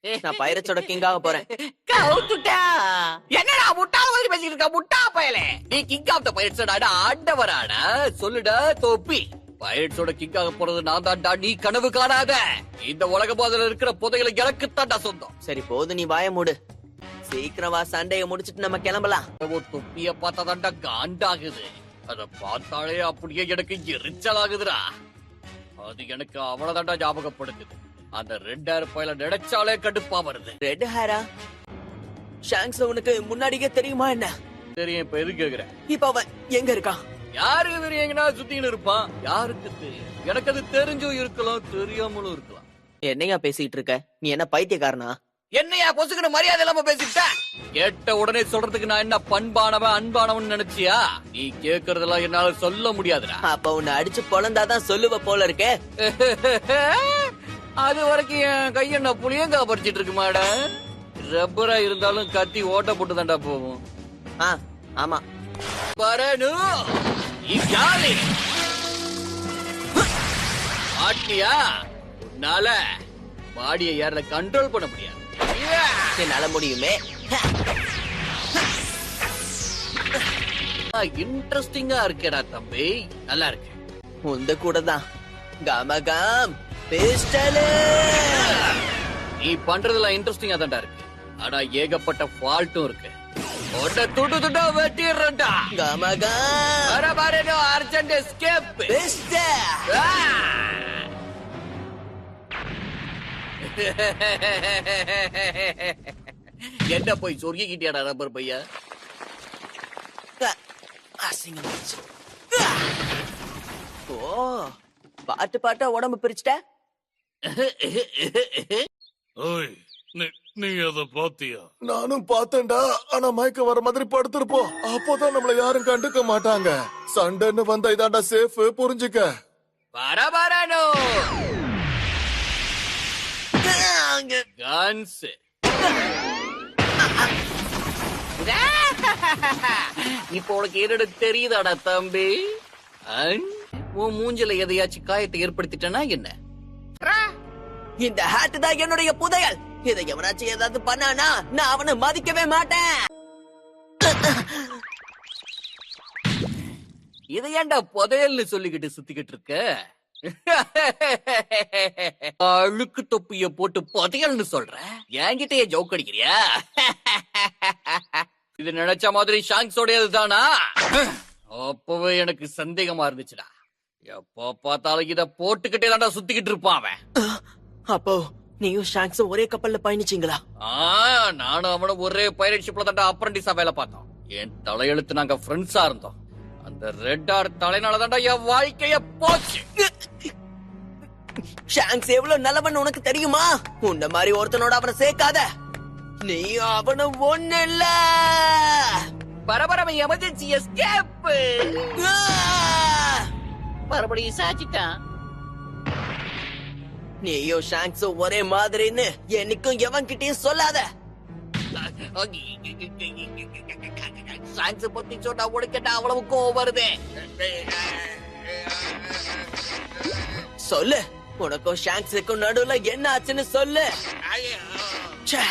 நான் பைரட்ஸோட கிங் ஆக போறேன். கவுத்துட்டா. என்னடா முட்டாள் மாதிரி பேசிட்டு இருக்க முட்டா பயலே? நீ கிங் ஆஃப் த பைரட்ஸோட ஆண்டவராடா. சொல்லுடா தோப்பி. பைரட்ஸோட கிங் ஆக போறது நான் தான்டா, நீ கனவு காணாத. இந்த உலக பாதையில இருக்கிற புதைகளை எனக்கு தான்டா சொந்தம். சரி போது, நீ வாய மூடு. சீக்கிரம் வா, சண்டைய முடிச்சிட்டு நம்ம கிளம்பலாம். தொப்பிய பார்த்தா தான்டா காண்டாகுது. அத பார்த்தாலே அப்படியே எனக்கு எரிச்சலாகுதுடா. அது எனக்கு அவ்வளவுதான்டா ஞாபகப்படுத்துது. அந்த ரெட் ஹேர் பையல நினைச்சாலே கடுப்பா வருது. ரெட் ஹேரா? ஷாங்க்ஸ் உனக்கு முன்னாடியே தெரியுமா என்ன? தெரியும், இப்ப எது கேக்குற? இப்ப அவன் எங்க இருக்கான்? யாருக்கு தெரியும் எங்கன்னா சுத்தின்னு இருப்பான்? யாருக்கு தெரியும்? எனக்கு அது தெரிஞ்சும் இருக்கலாம், தெரியாமலும் இருக்கலாம். என்னையா பேசிட்டு இருக்க? நீ என்ன பைத்தியக்காரனா? என்னையா பொசுக்கிற மரியாதை இல்லாம பேசிட்ட? கேட்ட உடனே சொல்றதுக்கு நான் என்ன பண்பானவன் அன்பானவன் நினைச்சியா? நீ கேக்குறதெல்லாம் என்னால சொல்ல முடியாதுடா. அப்ப உன்னை அடிச்சு பொழந்தாதான் சொல்லுவ போல இருக்கே. அது வரைக்கும் என் கையென்ன புளியங்கா பறிச்சிட்டு இருக்கு மேடம். ரப்பரா இருந்தாலும் கத்தி ஓட்ட போட்டு தாண்டா போகும். ஆமா பரனு ஆட்டியா? உன்னால பாடியை யார கண்ட்ரோல் பண்ண முடியாது. என்னால முடியுமே. இன்ட்ரெஸ்டிங்கா இருக்கேடா தம்பி, நல்லா இருக்கு. உந்த கூட தான் கமகம் பிஸ்டல். நீ பண்றதுல இன்ட்ரெஸ்டிங்கா தான்டா இருக்கு. ஆனா ஏகப்பட்ட ஃபால்ட்டும் இருக்கு. ஒட்ட துடு துடா வெட்டிடுறா. கமகம் வர பாருனோ அர்ஜென்ட் எஸ்கேப். பிஸ்டல். என்ன போய் சொருகிக்கிட்டியாடா ரப்பர் பையா? அசிங்கமாச்சு. ஓ, பாட்டு பாட்டா உடம்பு பிரிச்சுட்ட. நீ அத பாத்தியா? நானும் பார்த்தேன்டா. ஆனா மயக்க வர மாதிரி படுத்திருப்போம். அப்போதான் நம்மள யாரும் கண்டுக்க மாட்டாங்க. சண்டைன்னு வந்தா இதாண்டா சேஃப், புரிஞ்சுக்க. வர பாருனோ கன்ஸ். இப்போ உனக்கு என்னோட தெரியுதாடா தம்பி? உன் மூஞ்சில எதையாச்சும் காயத்தை ஏற்படுத்திட்டனா என்ன? இந்த ஹேட் தான் என்னுடைய புதையல். இதை எவனாச்சும் ஏதாவது பண்ணானா நான் அவனை மதிக்கவே மாட்டேன். இதை ஏன்டா புதையல்னு சொல்லிக்கிட்டு சுத்திக்கிட்டு இருக்க? அழுக்கு தொப்பிய போட்டு புதையல்னு சொல்ற? என்கிட்டயே ஜோக் அடிக்கிறியா? இது நினைச்ச மாதிரி ஷாங்க்ஸோடையது தானா? அப்பவே எனக்கு சந்தேகமா இருந்துச்சுடா. எப்ப பார்த்தாலும் இத போட்டுக்கிட்டே தான்டா சுத்திக்கிட்டு இருப்பான் அவன். அப்போ நீயும் ஷாங்க்ஸும் ஒரே கப்பல்ல பயணிச்சீங்களா? நானும் அவனும் ஒரே பைரட் ஷிப்ல தான்டா அப்ரண்டிஸா வேலை பார்த்தோம். என் தலையெழுத்து நாங்க ஃப்ரெண்ட்ஸா இருந்தோம். அந்த ரெட் ஆர் தலைனால தான்டா என் வாழ்க்கைய போச்சு. ஷாங்க்ஸ் எவ்வளவு நல்லவன் உனக்கு தெரியுமா? உன்ன மாதிரி ஒருத்தனோட அவனை சேர்க்காத. நீ அவன ஒண்ணு இல்ல. பரபரமை எமர்ஜென்சி எஸ்கேப். மறுபடியும் சாச்சிட்டான். நீயும் ஷாங்க்ஸும் ஒரே மாதிரின்னு என்னைக்கும் எவன்கிட்டயும் சொல்லாத. ஷாங்க்ஸ் பத்தி சொன்னா உனக்கிட்ட அவ்வளவு கோவம் வருது. சொல்லு, உனக்கும் ஷாங்க்ஸுக்கும் நடுவுல என்ன ஆச்சுன்னு சொல்லு. ச்சே.